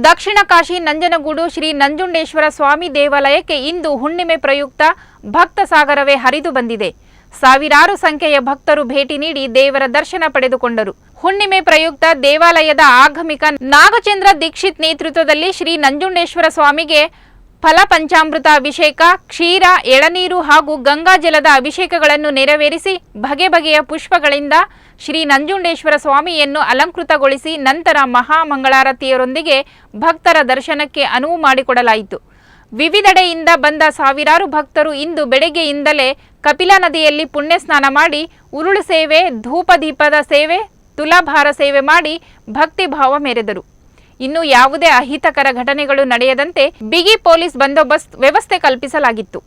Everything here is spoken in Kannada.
ದಕ್ಷಿಣ ಕಾಶಿ ನಂಜನಗೂಡು ಶ್ರೀ ನಂಜುಂಡೇಶ್ವರ ಸ್ವಾಮಿ ದೇವಾಲಯಕ್ಕೆ ಇಂದು ಹುಣ್ಣಿಮೆ ಪ್ರಯುಕ್ತ ಭಕ್ತ ಸಾಗರವೇ ಹರಿದು ಬಂದಿದೆ. ಸಾವಿರಾರು ಸಂಖ್ಯೆಯ ಭಕ್ತರು ಭೇಟಿ ನೀಡಿ ದೇವರ ದರ್ಶನ ಪಡೆದುಕೊಂಡರು. ಹುಣ್ಣಿಮೆ ಪ್ರಯುಕ್ತ ದೇವಾಲಯದ ಆಗಮಿಕ ನಾಗಚಂದ್ರ ದೀಕ್ಷಿತ್ ನೇತೃತ್ವದಲ್ಲಿ ಶ್ರೀ ನಂಜುಂಡೇಶ್ವರ ಸ್ವಾಮಿಗೆ ಫಲ ಪಂಚಾಮೃತ ಅಭಿಷೇಕ, ಕ್ಷೀರ, ಎಳನೀರು ಹಾಗೂ ಗಂಗಾಜಲದ ಅಭಿಷೇಕಗಳನ್ನು ನೆರವೇರಿಸಿ ಬಗೆ ಬಗೆಯ ಪುಷ್ಪಗಳಿಂದ ಶ್ರೀ ನಂಜುಂಡೇಶ್ವರ ಸ್ವಾಮಿಯನ್ನು ಅಲಂಕೃತಗೊಳಿಸಿ ನಂತರ ಮಹಾಮಂಗಳಾರತಿಯರೊಂದಿಗೆ ಭಕ್ತರ ದರ್ಶನಕ್ಕೆ ಅನುವು ಮಾಡಿಕೊಡಲಾಯಿತು. ವಿವಿಧೆಡೆಯಿಂದ ಬಂದ ಸಾವಿರಾರು ಭಕ್ತರು ಇಂದು ಬೆಳಗ್ಗೆಯಿಂದಲೇ ಕಪಿಲಾ ನದಿಯಲ್ಲಿ ಪುಣ್ಯ ಸ್ನಾನ ಮಾಡಿ ಉರುಳು ಸೇವೆ, ಧೂಪದೀಪದ ಸೇವೆ, ತುಲಾಭಾರ ಸೇವೆ ಮಾಡಿ ಭಕ್ತಿ ಭಾವ ಮೆರೆದರು. ಇನ್ನು ಯಾವುದೇ ಅಹಿತಕರ ಘಟನೆಗಳು ನಡೆಯದಂತೆ ಬಿಗಿ ಪೊಲೀಸ್ ಬಂದೋಬಸ್ತ್ ವ್ಯವಸ್ಥೆ ಕಲ್ಪಿಸಲಾಗಿತ್ತು.